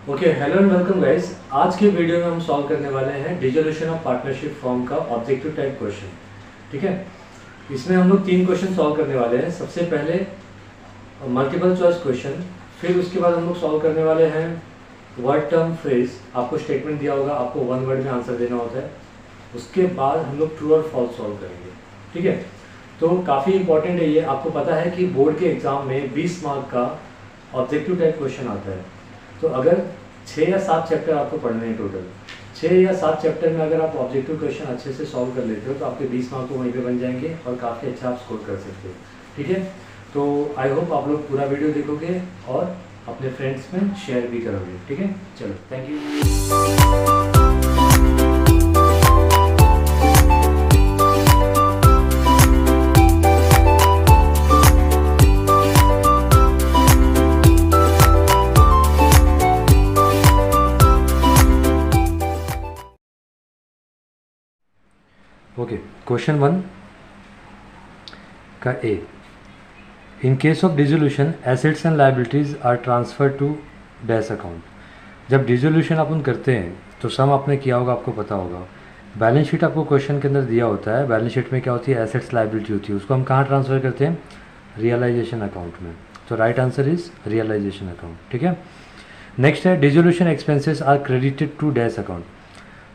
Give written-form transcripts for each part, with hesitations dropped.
Okay, hello and welcome guys. आज के video में हम सॉल्व करने वाले हैं डिसोल्यूशन ऑफ पार्टनरशिप फॉर्म का ऑब्जेक्टिव टाइप क्वेश्चन। ठीक है, इसमें हम लोग 3 क्वेश्चन सॉल्व करने वाले हैं। सबसे पहले मल्टीपल चॉइस क्वेश्चन, फिर उसके बाद हम लोग सॉल्व करने वाले हैं वर्ड टर्म फ्रेज। आपको स्टेटमेंट दिया होगा, आपको 1 वर्ड में आंसर देना होता है। उसके बाद हम लोग ट्रू और फॉल्स सॉल्व करेंगे। ठीक है, तो काफ़ी इंपॉर्टेंट है ये। आपको पता है कि बोर्ड के एग्जाम में 20 मार्क का ऑब्जेक्टिव टाइप क्वेश्चन आता है। तो अगर 6 या 7 चैप्टर आपको पढ़ने हैं टोटल, 6 या 7 चैप्टर में अगर आप ऑब्जेक्टिव क्वेश्चन अच्छे से सॉल्व कर लेते हो तो आपके 20 मार्क तो वहीं पे बन जाएंगे और काफ़ी अच्छा आप स्कोर कर सकते हो। ठीक है, तो आई होप आप लोग पूरा वीडियो देखोगे और अपने फ्रेंड्स में शेयर भी करोगे। ठीक है, चलो थैंक यू। ओके, क्वेश्चन 1 का A. In case of dissolution assets and liabilities are transfer to dash account. जब डिसोल्यूशन अपन करते हैं तो सम आपने किया होगा, आपको पता होगा। बैलेंस शीट आपको क्वेश्चन के अंदर दिया होता है। बैलेंस शीट में क्या होती है, एसेट्स लायबिलिटी होती है। उसको हम कहाँ ट्रांसफर करते हैं, रियलाइजेशन अकाउंट में। तो right answer is realisation account. ठीक है, नेक्स्ट है dissolution expenses are credited to dash account.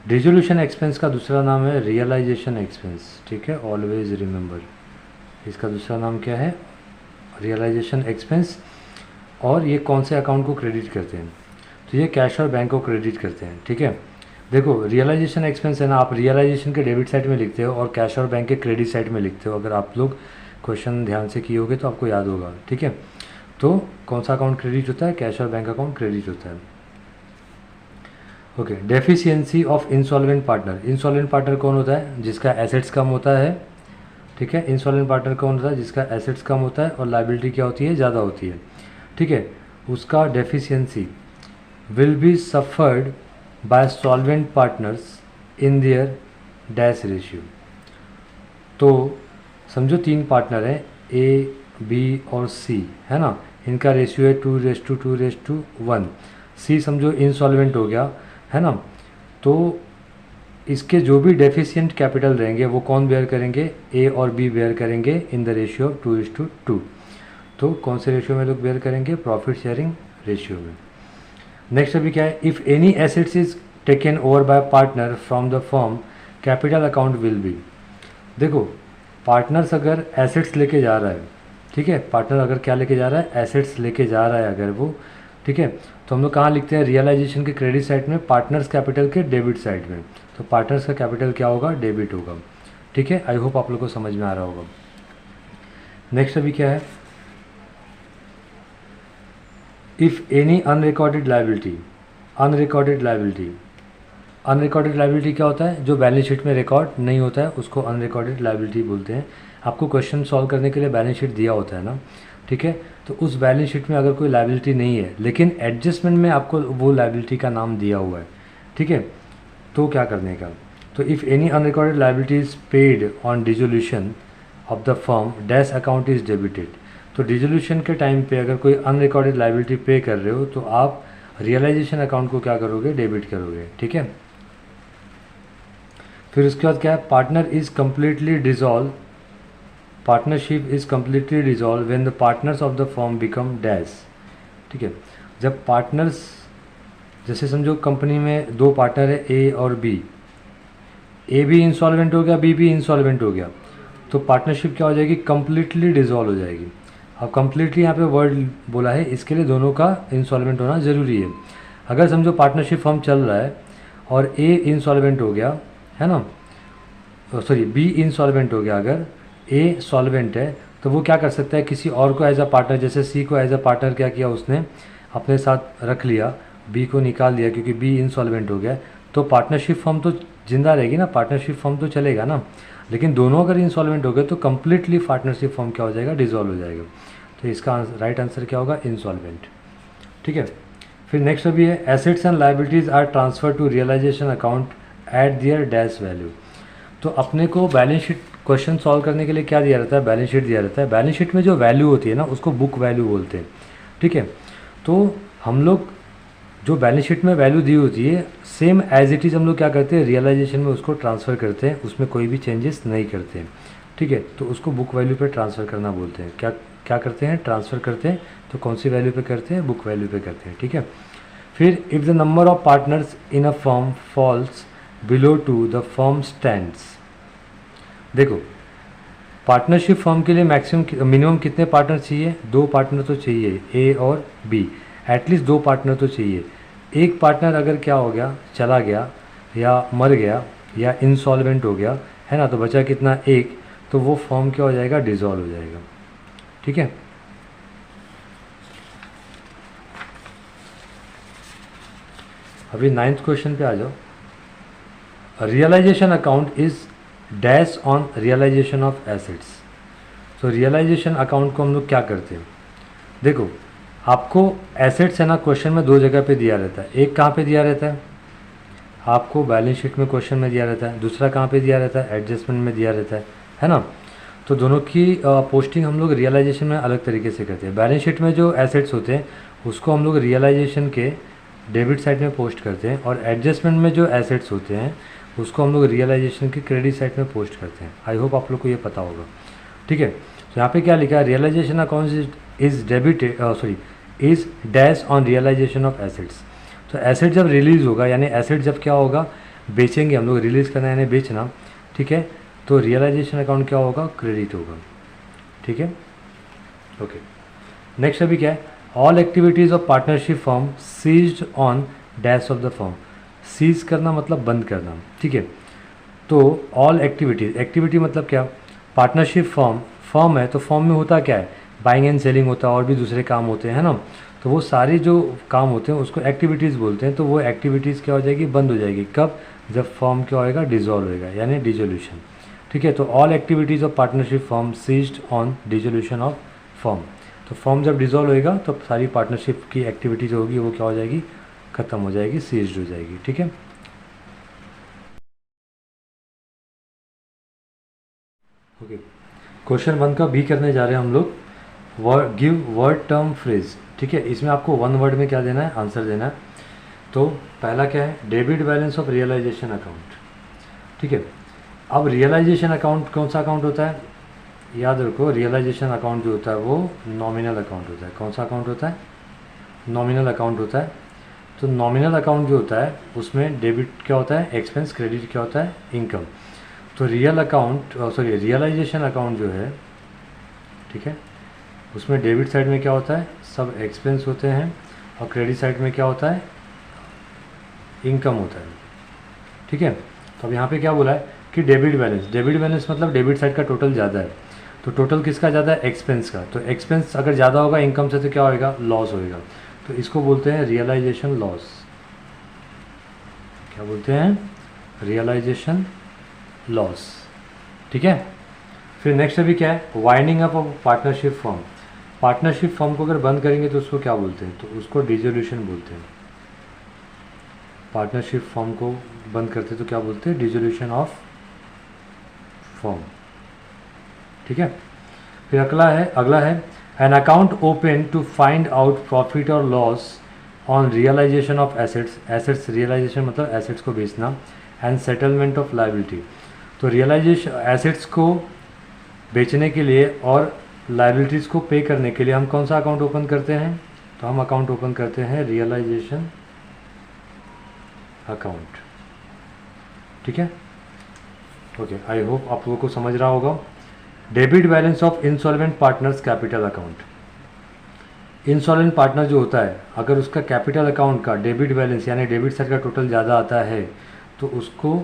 Dissolution expense का दूसरा नाम है रियलाइजेशन एक्सपेंस। ठीक है, ऑलवेज रिमेंबर, इसका दूसरा नाम क्या है, रियलाइजेशन एक्सपेंस। और ये कौन से अकाउंट को क्रेडिट करते हैं, तो ये कैश और बैंक को क्रेडिट करते हैं। ठीक है, देखो रियलाइजेशन एक्सपेंस है ना, आप रियलाइजेशन के डेबिट साइड में लिखते हो और कैश और बैंक के क्रेडिट साइड में लिखते हो। अगर आप लोग क्वेश्चन ध्यान से किए होगे तो आपको याद होगा। ठीक है, तो कौन सा अकाउंट क्रेडिट होता है, कैश और बैंक अकाउंट क्रेडिट होता है। Okay, deficiency of insolvent partner. Insolvent partner कौन होता है, जिसका एसेट्स कम होता है। ठीक है, इंसॉल्वेंट पार्टनर कौन होता है, जिसका एसेट्स कम होता है और लायबिलिटी क्या होती है, ज़्यादा होती है। ठीक है, उसका deficiency will be suffered bye solvent partners in their dash ratio. तो समझो 3 पार्टनर हैं, ए बी और सी, है ना। इनका रेशियो है 2:2:1। सी समझो इंसॉल्वेंट हो गया, है ना। तो इसके जो भी डेफिशिएंट कैपिटल रहेंगे वो कौन बेयर करेंगे, ए और बी बेयर करेंगे इन द रेशियो ऑफ 2:2। तो कौन से रेशियो में लोग बेयर करेंगे, प्रॉफिट शेयरिंग रेशियो में। नेक्स्ट अभी क्या है, if any assets is taken over by partner from the firm capital account will be. देखो पार्टनर्स अगर एसेट्स लेके जा रहा है, ठीक है, पार्टनर अगर क्या लेके जा रहा है, एसेट्स लेके जा रहा है अगर वो, ठीक है, तो हम लोग कहाँ लिखते हैं, रियलाइजेशन के क्रेडिट साइड में, पार्टनर्स कैपिटल के डेबिट साइड में। तो पार्टनर्स का कैपिटल क्या होगा, डेबिट होगा। ठीक है, आई होप आप लोग को समझ में आ रहा होगा। नेक्स्ट अभी क्या है, if any unrecorded liability. Unrecorded liability, unrecorded liability क्या होता है, जो बैलेंस शीट में रिकॉर्ड नहीं होता है उसको अनरिकॉर्डेड लायबिलिटी बोलते हैं। आपको क्वेश्चन सॉल्व करने के लिए बैलेंस शीट दिया होता है ना, ठीक है, तो उस बैलेंस शीट में अगर कोई लायबिलिटी नहीं है लेकिन एडजस्टमेंट में आपको वो लायबिलिटी का नाम दिया हुआ है, ठीक है, तो क्या करने का, तो if any unrecorded liability is paid on dissolution of the firm dash account is debited. तो डिसोल्यूशन के टाइम पे अगर कोई अनरिकॉर्डेड लायबिलिटी पे कर रहे हो तो आप रियलाइजेशन अकाउंट को क्या करोगे, डेबिट करोगे। ठीक है, फिर उसके बाद क्या है, partner is completely dissolve, partnership is completely dissolve when the partners of the firm become dash. ठीक है, जब पार्टनर्स, जैसे समझो कंपनी में 2 पार्टनर है ए और बी, ए भी इंसॉल्वेंट हो गया, बी भी इंसॉल्वेंट हो गया, तो पार्टनरशिप क्या हो जाएगी, कम्प्लीटली डिसॉल्व हो जाएगी। अब कम्प्लीटली यहाँ पे वर्ड बोला है, इसके लिए दोनों का इंसॉल्वेंट होना ज़रूरी है। अगर समझो पार्टनरशिप फर्म चल रहा है और ए इंसॉल्वेंट हो गया, है ना, सॉरी बी इंसॉल्वेंट हो गया, अगर ए सॉल्वेंट है तो वो क्या कर सकता है, किसी और को एज अ पार्टनर, जैसे सी को एज अ पार्टनर क्या किया उसने, अपने साथ रख लिया, बी को निकाल दिया क्योंकि बी इंसॉल्वेंट हो गया, तो पार्टनरशिप फर्म तो जिंदा रहेगी ना, पार्टनरशिप फर्म तो चलेगा ना। लेकिन दोनों अगर इंसॉल्वेंट हो गए तो कम्प्लीटली पार्टनरशिप फर्म क्या हो जाएगा, डिसॉल्व हो जाएगा। तो इसका राइट आंसर क्या होगा, इंसॉल्वेंट। ठीक है, फिर नेक्स्ट अभी है, assets and liabilities are transfer to realisation account at their dash value. तो अपने को बैलेंस शीट क्वेश्चन सॉल्व करने के लिए क्या दिया रहता है, बैलेंस शीट दिया रहता है। बैलेंस शीट में जो वैल्यू होती है ना उसको बुक वैल्यू बोलते हैं। ठीक है, तो हम लोग जो बैलेंस शीट में वैल्यू दी होती है सेम एज इट इज़ हम लोग क्या करते हैं, रियलाइजेशन में उसको ट्रांसफ़र करते हैं, उसमें कोई भी चेंजेस नहीं करते हैं। ठीक है, तो उसको बुक वैल्यू पे ट्रांसफ़र करना बोलते हैं। क्या क्या करते हैं, ट्रांसफ़र करते हैं। तो कौन सी वैल्यू पे करते हैं, बुक वैल्यू पे करते हैं। ठीक है, फिर if the number of partners in a firm falls below two the firm stands. देखो, पार्टनरशिप फर्म के लिए मैक्सिमम मिनिमम कितने पार्टनर चाहिए, 2 पार्टनर तो चाहिए, ए और बी, एटलीस्ट 2 पार्टनर तो चाहिए। एक पार्टनर अगर क्या हो गया, चला गया या मर गया या इंसॉल्वेंट हो गया, है ना, तो बचा कितना, एक, तो वो फर्म क्या हो जाएगा, डिसॉल्व हो जाएगा। ठीक है, अभी 9th क्वेश्चन पे आ जाओ। Realisation account is dash on realisation of assets. तो रियलाइजेशन अकाउंट को हम लोग क्या करते हैं, देखो आपको एसेट्स है ना, क्वेश्चन में 2 जगह पे दिया रहता है। एक कहाँ पे दिया रहता है, आपको बैलेंस शीट में क्वेश्चन में दिया रहता है। दूसरा कहाँ पे दिया रहता है, एडजस्टमेंट में दिया रहता है ना। तो दोनों की पोस्टिंग हम लोग रियलाइजेशन में अलग तरीके से करते हैं। बैलेंस शीट में जो एसेट्स होते हैं उसको हम लोग रियलाइजेशन के डेबिट साइड में पोस्ट करते हैं, और एडजस्टमेंट में जो एसेट्स होते हैं उसको हम लोग रियलाइजेशन के क्रेडिट साइड में पोस्ट करते हैं। आई होप आप लोग को ये पता होगा। ठीक है, तो यहाँ पे क्या लिखा है, realisation account is debited is dash on realisation of assets. तो एसेट जब रिलीज़ होगा, यानी एसेट जब क्या होगा, बेचेंगे हम लोग, रिलीज़ करना यानी बेचना। ठीक है, तो रियलाइजेशन अकाउंट क्या होगा, क्रेडिट होगा। ठीक है, ओके। नेक्स्ट अभी क्या है, all activities of partnership firm ceased on dash of the firm. Cease करना मतलब बंद करना। ठीक है, तो ऑल एक्टिविटीज़, एक्टिविटी मतलब क्या, पार्टनरशिप फर्म है तो फर्म में होता क्या है, बाइंग एंड सेलिंग होता है और भी दूसरे काम होते हैं, है ना। तो वो सारे जो काम होते हैं उसको एक्टिविटीज़ बोलते हैं। तो वो एक्टिविटीज़ क्या हो जाएगी, बंद हो जाएगी। कब, जब फर्म क्या होएगा, डिजोल्व होएगा, यानी डिजोल्यूशन। ठीक है, तो all activities of partnership firm ceased on dissolution of firm. तो फर्म जब डिजोल्व होएगा तो सारी पार्टनरशिप की एक्टिविटीज़ होगी वो क्या हो जाएगी, ख़त्म हो जाएगी, सीज्ड हो जाएगी। ठीक है, ओके। क्वेश्चन 1 का बी करने जा रहे हैं हम लोग। Give word term phrase. ठीक है, इसमें आपको 1 वर्ड में क्या देना है, आंसर देना है। तो पहला क्या है, debit balance of realisation account. ठीक है, अब रियलाइजेशन अकाउंट कौन सा अकाउंट होता है, याद रखो, रियलाइजेशन अकाउंट जो होता है वो नॉमिनल अकाउंट होता है। कौन सा अकाउंट होता है, नॉमिनल अकाउंट होता है। तो नॉमिनल अकाउंट जो होता है उसमें डेबिट क्या होता है, एक्सपेंस, क्रेडिट क्या होता है, इनकम। तो रियलाइजेशन अकाउंट जो है, ठीक है, उसमें डेबिट साइड में क्या होता है, सब एक्सपेंस होते हैं, और क्रेडिट साइड में क्या होता है, इनकम होता है। ठीक है, तो अब यहाँ पे क्या बोला है कि डेबिट बैलेंस मतलब डेबिट साइड का टोटल ज़्यादा है। तो टोटल किसका ज़्यादा है, एक्सपेंस का। तो एक्सपेंस अगर ज़्यादा होगा इनकम से तो क्या होएगा, लॉस होएगा। तो इसको बोलते हैं रियलाइजेशन लॉस। क्या बोलते हैं, रियलाइजेशन लॉस। ठीक है, फिर नेक्स्ट अभी क्या है, winding up of partnership firm. Partnership firm को अगर बंद करेंगे तो उसको क्या बोलते हैं, तो उसको डिसोल्यूशन बोलते हैं। पार्टनरशिप फर्म को बंद करते तो क्या बोलते हैं, डिसोल्यूशन ऑफ फर्म। ठीक है, फिर अगला है an account open to find out profit और loss on realisation of assets realisation मतलब एसेट्स को बेचना, एंड सेटलमेंट ऑफ लायबिलिटी। तो रियलाइजेशन एसेट्स को बेचने के लिए और लायबिलिटीज़ को पे करने के लिए हम कौन सा अकाउंट ओपन करते हैं, तो हम अकाउंट ओपन करते हैं रियलाइजेशन अकाउंट। ठीक है, ओके, आई होप आप लोगों को समझ रहा होगा। Debit balance of insolvent partners capital account. Insolvent partner जो होता है अगर उसका कैपिटल अकाउंट का डेबिट बैलेंस यानी डेबिट साइड का टोटल ज़्यादा आता है तो उसको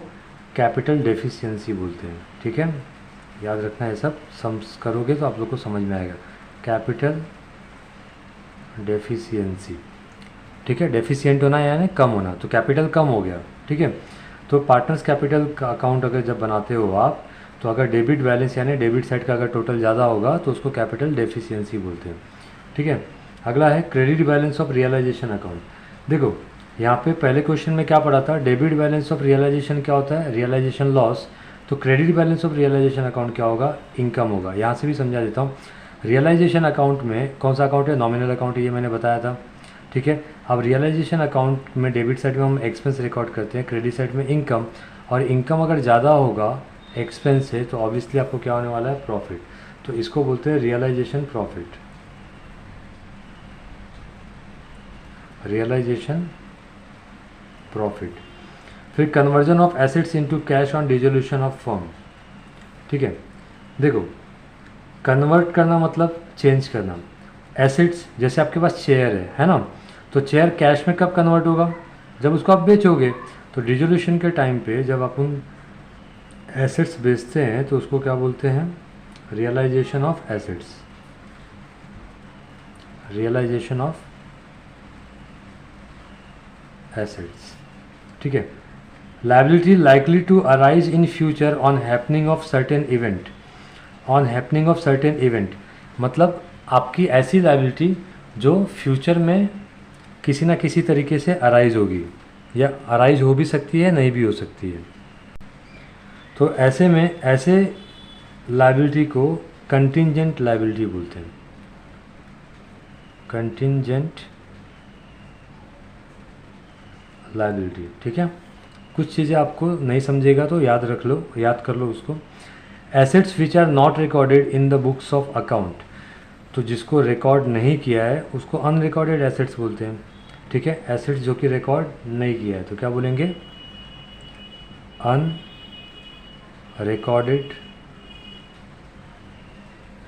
कैपिटल डेफिशिएंसी बोलते हैं। ठीक है, याद रखना है, सब सम्स करोगे तो आप लोग को समझ में आएगा, कैपिटल डेफिशिएंसी। ठीक है, डेफिशिएंट होना यानी कम होना, तो कैपिटल कम हो गया। ठीक है, तो पार्टनर्स कैपिटल का अकाउंट अगर जब बनाते हो आप, तो अगर डेबिट बैलेंस यानी डेबिट साइड का अगर टोटल ज़्यादा होगा तो उसको कैपिटल डेफिशिएंसी बोलते हैं। ठीक है, अगला है credit balance of realisation account. देखो यहाँ पे पहले क्वेश्चन में क्या पढ़ा था, डेबिट बैलेंस ऑफ रियलाइजेशन क्या होता है, रियलाइजेशन लॉस। तो credit balance of realisation account क्या होगा, इनकम होगा। यहाँ से भी समझा देता हूँ, रियलाइजेशन अकाउंट में कौन सा अकाउंट है, नॉमिनल अकाउंट है, ये मैंने बताया था। ठीक ठीक है। अब रियलाइजेशन अकाउंट में डेबिट साइड में हम एक्सपेंस रिकॉर्ड करते हैं, क्रेडिट साइड में इनकम, और इनकम अगर ज़्यादा होगा एक्सपेंस से तो ऑब्वियसली आपको क्या होने वाला है, प्रॉफिट। तो इसको बोलते हैं रियलाइजेशन प्रॉफिट, रियलाइजेशन प्रॉफिट। फिर conversion of assets into cash on dissolution of firm, ठीक है। देखो कन्वर्ट करना मतलब चेंज करना। एसेट्स जैसे आपके पास चेयर है ना, तो चेयर कैश में कब कन्वर्ट होगा, जब उसको आप बेचोगे। तो डिसोल्यूशन के टाइम पे जब अपन एसेट्स बेचते हैं तो उसको क्या बोलते हैं, realisation of assets, realisation of assets, ठीक है। Liability likely to arise in future on happening of certain event, on happening of certain event मतलब आपकी ऐसी लायबिलिटी जो फ्यूचर में किसी ना किसी तरीके से अराइज होगी, या अराइज हो भी सकती है, नहीं भी हो सकती है। तो ऐसे में ऐसे लायबिलिटी को कंटिंजेंट लायबिलिटी बोलते हैं, कंटिंजेंट लायबिलिटी, ठीक है। कुछ चीज़ें आपको नहीं समझेगा तो याद रख लो, याद कर लो उसको। Assets which are not recorded in the books of account, तो जिसको रिकॉर्ड नहीं किया है उसको अनरिकॉर्डेड एसेट्स बोलते हैं, ठीक है। एसेट्स जो कि रिकॉर्ड नहीं किया है तो क्या बोलेंगे, अनरिकॉर्डेड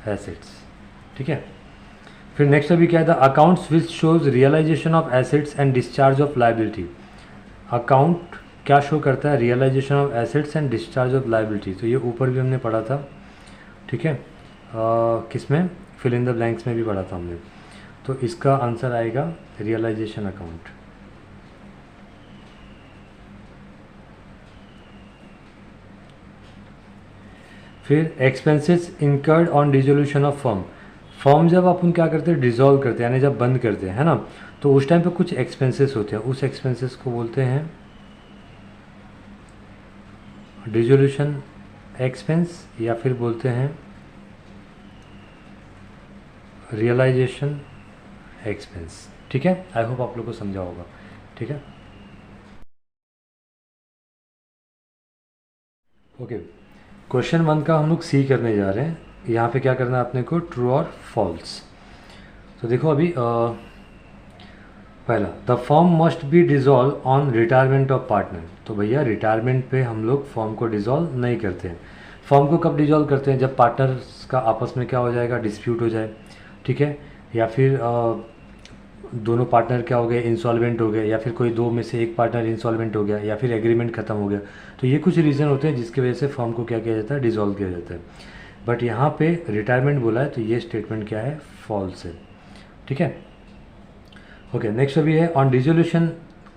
एसेट्स, ठीक है। फिर नेक्स्ट अभी क्या है, the accounts which shows realisation of assets and discharge of liability. Account क्या शो करता है, realisation of assets and discharge of liability. तो ये ऊपर भी हमने पढ़ा था, ठीक है। किसमें, फिल इन द ब्लैंक्स में भी पढ़ा था हमने। तो इसका आंसर आएगा रियलाइजेशन अकाउंट। फिर expenses incurred on dissolution of firm. Firm जब अपन क्या करते हैं, डिसॉल्व करते हैं, यानी जब बंद करते हैं, है ना, तो उस टाइम पे कुछ एक्सपेंसेस होते हैं, उस एक्सपेंसेस को बोलते हैं डिसोल्यूशन एक्सपेंस, या फिर बोलते हैं रियलाइजेशन एक्सपेंस, ठीक है। आई होप आप लोग को समझा होगा, ठीक है। ओके, क्वेश्चन 1 का हम लोग सी करने जा रहे हैं। यहाँ पे क्या करना है अपने को, ट्रू और फॉल्स। तो देखो अभी पहला, the firm must be dissolve on retirement of partner. तो भैया रिटायरमेंट पे हम लोग फर्म को डिज़ोल्व नहीं करते हैं। फर्म को कब डिज़ोल्व करते हैं, जब पार्टनर्स का आपस में क्या हो जाएगा, डिस्प्यूट हो जाए, ठीक है। या फिर दोनों पार्टनर क्या हो गए, इंसॉल्वेंट हो गए, या फिर कोई दो में से एक पार्टनर इंसॉल्वेंट हो गया, या फिर एग्रीमेंट ख़त्म हो गया। तो ये कुछ रीज़न होते हैं जिसकी वजह से फर्म को क्या किया जाता है, डिज़ोल्व किया जाता है। बट यहाँ पे रिटायरमेंट बोला है तो ये स्टेटमेंट क्या है, फॉल्स है, ठीक है। ओके, नेक्स्ट अभी है, on dissolution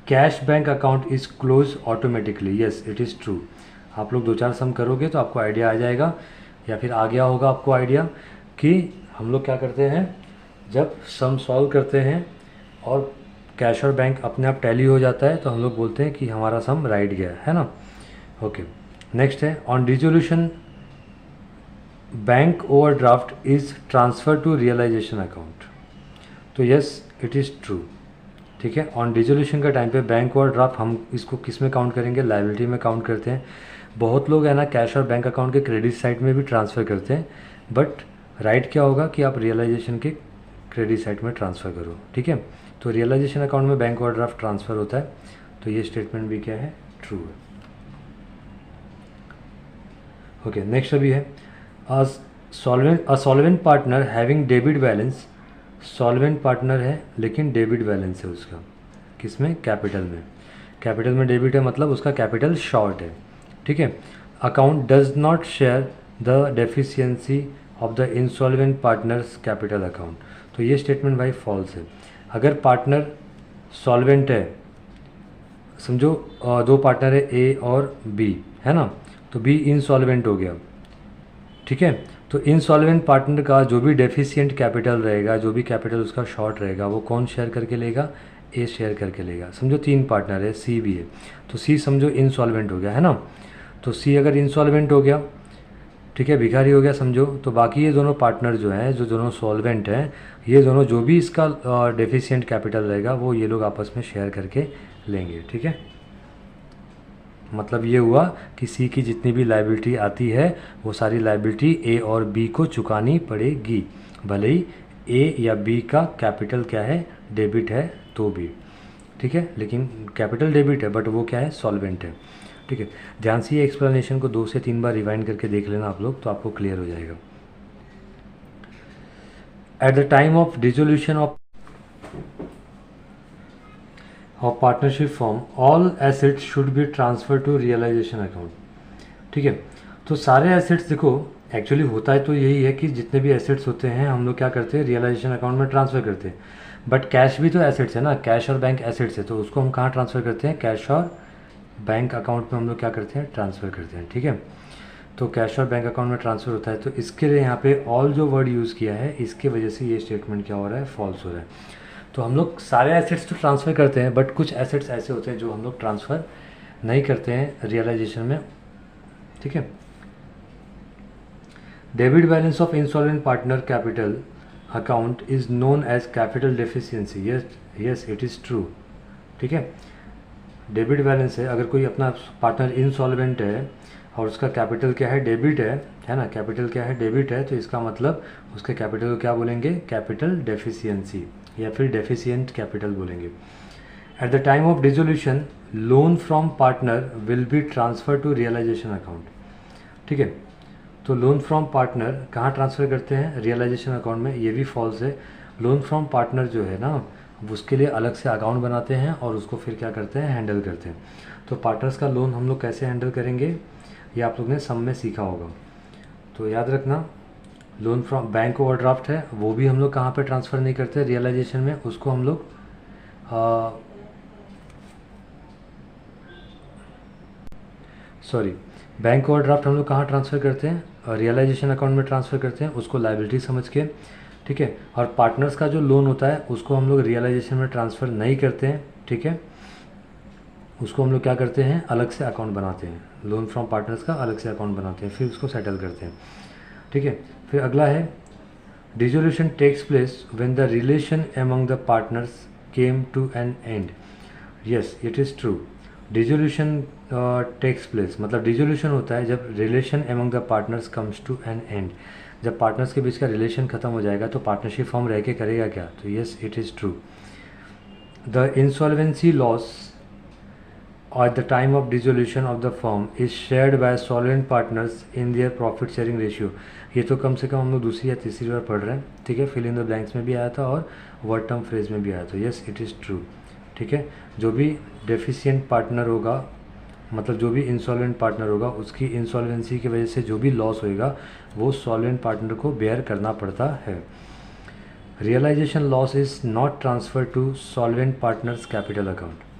cash bank account is close automatically. Yes, it is true. आप लोग 2-4 सम करोगे तो आपको आइडिया आ जाएगा, या फिर आ गया होगा आपको आइडिया कि हम लोग क्या करते हैं, जब सम सॉल्व करते हैं और कैश और बैंक अपने आप टैली हो जाता है तो हम लोग बोलते हैं कि हमारा सम राइट गया है ना। ओके, नेक्स्ट है, on dissolution bank overdraft is transfer to realisation account. तो यस, इट इज़ ट्रू, ठीक है। ऑन डिसोल्यूशन का टाइम पे बैंक ओवरड्राफ्ट हम इसको किस में काउंट करेंगे, लायबिलिटी में काउंट करते हैं। बहुत लोग है ना कैश और बैंक अकाउंट के क्रेडिट साइड में भी ट्रांसफ़र करते हैं, बट राइट क्या होगा कि आप रियलाइजेशन के क्रेडिट साइड में ट्रांसफ़र करो, ठीक है। तो रियलाइजेशन अकाउंट में बैंक ओवरड्राफ्ट ट्रांसफ़र होता है, तो ये स्टेटमेंट भी क्या है, ट्रू है। ओके, नेक्स्ट अभी है, a solvent partner having debit balance. Solvent partner है लेकिन डेबिट बैलेंस है उसका, किसमें, कैपिटल में। कैपिटल में डेबिट है मतलब उसका कैपिटल शॉर्ट है, ठीक है। Account does not share the deficiency of the insolvent partners capital account. तो ये स्टेटमेंट भाई फॉल्स है। अगर पार्टनर सॉल्वेंट है, समझो दो पार्टनर है ए और बी, है ना, तो बी इंसॉल्वेंट हो गया, ठीक है। तो इंसॉल्वेंट पार्टनर का जो भी डेफिशिएंट कैपिटल रहेगा, जो भी कैपिटल उसका शॉर्ट रहेगा, वो कौन शेयर करके लेगा, ए शेयर करके लेगा। समझो 3 पार्टनर है, सी भी है, तो सी समझो इंसॉल्वेंट हो गया, है ना। तो सी अगर इंसॉल्वेंट हो गया ठीक है, भिखारी हो गया समझो। तो बाकी ये दोनों पार्टनर जो हैं, जो दोनों सॉल्वेंट हैं, ये दोनों जो भी इसका डेफिशिएंट कैपिटल रहेगा वो ये लोग आपस में शेयर करके लेंगे। ठीक है, मतलब ये हुआ कि सी की जितनी भी लाइबिलिटी आती है वो सारी लाइबिलिटी ए और बी को चुकानी पड़ेगी, भले ही ए या बी का कैपिटल क्या है, डेबिट है तो भी। ठीक है, लेकिन कैपिटल डेबिट है बट वो क्या है, सॉल्वेंट है। ठीक है, ध्यान से ये एक्सप्लेनेशन को 2 से 3 बार रिवाइंड करके देख लेना आप लोग, तो आपको क्लियर हो जाएगा। At the time of dissolution of partnership firm all assets should be transfer to realisation account. ठीक है, तो सारे एसेट्स देखो एक्चुअली होता है तो यही है कि जितने भी एसेट्स होते हैं हम लोग क्या करते हैं, रियलाइजेशन अकाउंट में ट्रांसफ़र करते हैं। बट कैश भी तो एसेट्स है ना, कैश और बैंक एसेट्स है, तो उसको हम कहाँ ट्रांसफ़र करते हैं, कैश और बैंक अकाउंट में हम लोग क्या करते हैं, ट्रांसफ़र करते हैं। ठीक है, तो कैश और बैंक अकाउंट में ट्रांसफ़र होता है, तो इसके लिए यहाँ पे ऑल जो वर्ड यूज़ किया है इसके वजह से ये स्टेटमेंट क्या हो रहा है, फॉल्स हो रहा है। तो हम लोग सारे एसेट्स तो ट्रांसफ़र करते हैं बट कुछ एसेट्स ऐसे होते हैं जो हम लोग ट्रांसफ़र नहीं करते हैं रियलाइजेशन में। ठीक है, debit balance of insolvent partner capital account is known as capital deficiency. Yes it is true. ठीक है, डेबिट बैलेंस है, अगर कोई अपना पार्टनर इंसॉल्वेंट है और उसका कैपिटल क्या है, डेबिट है ना, कैपिटल क्या है, डेबिट है, तो इसका मतलब उसके कैपिटल को क्या बोलेंगे, कैपिटल डेफिशिएंसी या फिर डेफिशिएंट कैपिटल बोलेंगे। At the time of dissolution loan from partner will be transfer to realisation account. ठीक है, तो लोन फ्रॉम पार्टनर कहाँ ट्रांसफ़र करते हैं, रियलाइजेशन अकाउंट में, ये भी फॉल्स है। लोन फ्रॉम पार्टनर जो है ना उसके लिए अलग से अकाउंट बनाते हैं और उसको फिर क्या करते हैं, हैंडल करते हैं। तो पार्टनर्स का लोन हम लोग कैसे हैंडल करेंगे ये आप लोग ने सम में सीखा होगा, तो याद रखना। लोन फ्रॉम बैंक ओवरड्राफ्ट है वो भी हम लोग कहाँ पे ट्रांसफ़र नहीं करते, रियलाइजेशन में, उसको हम लोग बैंक ओवरड्राफ्ट हम लोग कहाँ ट्रांसफ़र करते हैं, रियलाइजेशन अकाउंट में ट्रांसफ़र करते हैं, उसको लायबिलिटी समझ के। ठीक है, और पार्टनर्स का जो लोन होता है उसको हम लोग रियलाइजेशन में ट्रांसफ़र नहीं करते हैं। ठीक है, उसको हम लोग क्या करते हैं, अलग से अकाउंट बनाते हैं, लोन फ्रॉम पार्टनर्स का अलग से अकाउंट बनाते हैं, फिर उसको सेटल करते हैं। ठीक है, फिर अगला है dissolution takes place when the relation among the partners came to an end. Yes it is true. Dissolution takes place मतलब डिसोल्यूशन होता है जब relation among the partners comes to an end. जब पार्टनर्स के बीच का रिलेशन खत्म हो जाएगा तो पार्टनरशिप फॉर्म रह के करेगा क्या, तो yes it is true. The insolvency loss at the time of dissolution of the firm is shared by solvent partners in their profit sharing ratio। ये तो कम से कम हम लोग दूसरी या तीसरी बार पढ़ रहे हैं। ठीक है, फिल इन द ब्लैंक्स में भी आया था और वर्ड टर्म फ्रेज में भी आया था। Yes it is true. ठीक है, जो भी डेफिशिएंट पार्टनर होगा मतलब जो भी इंसॉल्वेंट पार्टनर होगा उसकी इंसॉल्वेंसी की वजह से जो भी लॉस होएगा वो सॉल्वेंट पार्टनर को बेयर करना पड़ता है। Realisation loss is not transfer to solvent partners capital account.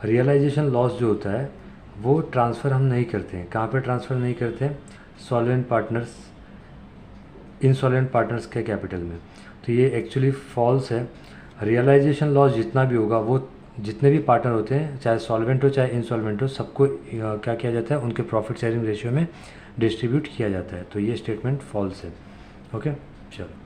Realisation loss जो होता है वो ट्रांसफ़र हम नहीं करते हैं, कहाँ पे ट्रांसफ़र नहीं करते हैं, सॉल्वेंट पार्टनर्स इंसॉल्वेंट पार्टनर्स के कैपिटल में। तो ये एक्चुअली फॉल्स है। रियलाइजेशन लॉस जितना भी होगा वो जितने भी पार्टनर होते हैं चाहे सॉल्वेंट हो चाहे इंसॉल्वेंट हो सबको क्या किया जाता है, उनके प्रॉफिट शेयरिंग रेशियो में डिस्ट्रीब्यूट किया जाता है। तो ये स्टेटमेंट फॉल्स है। ओके चलो।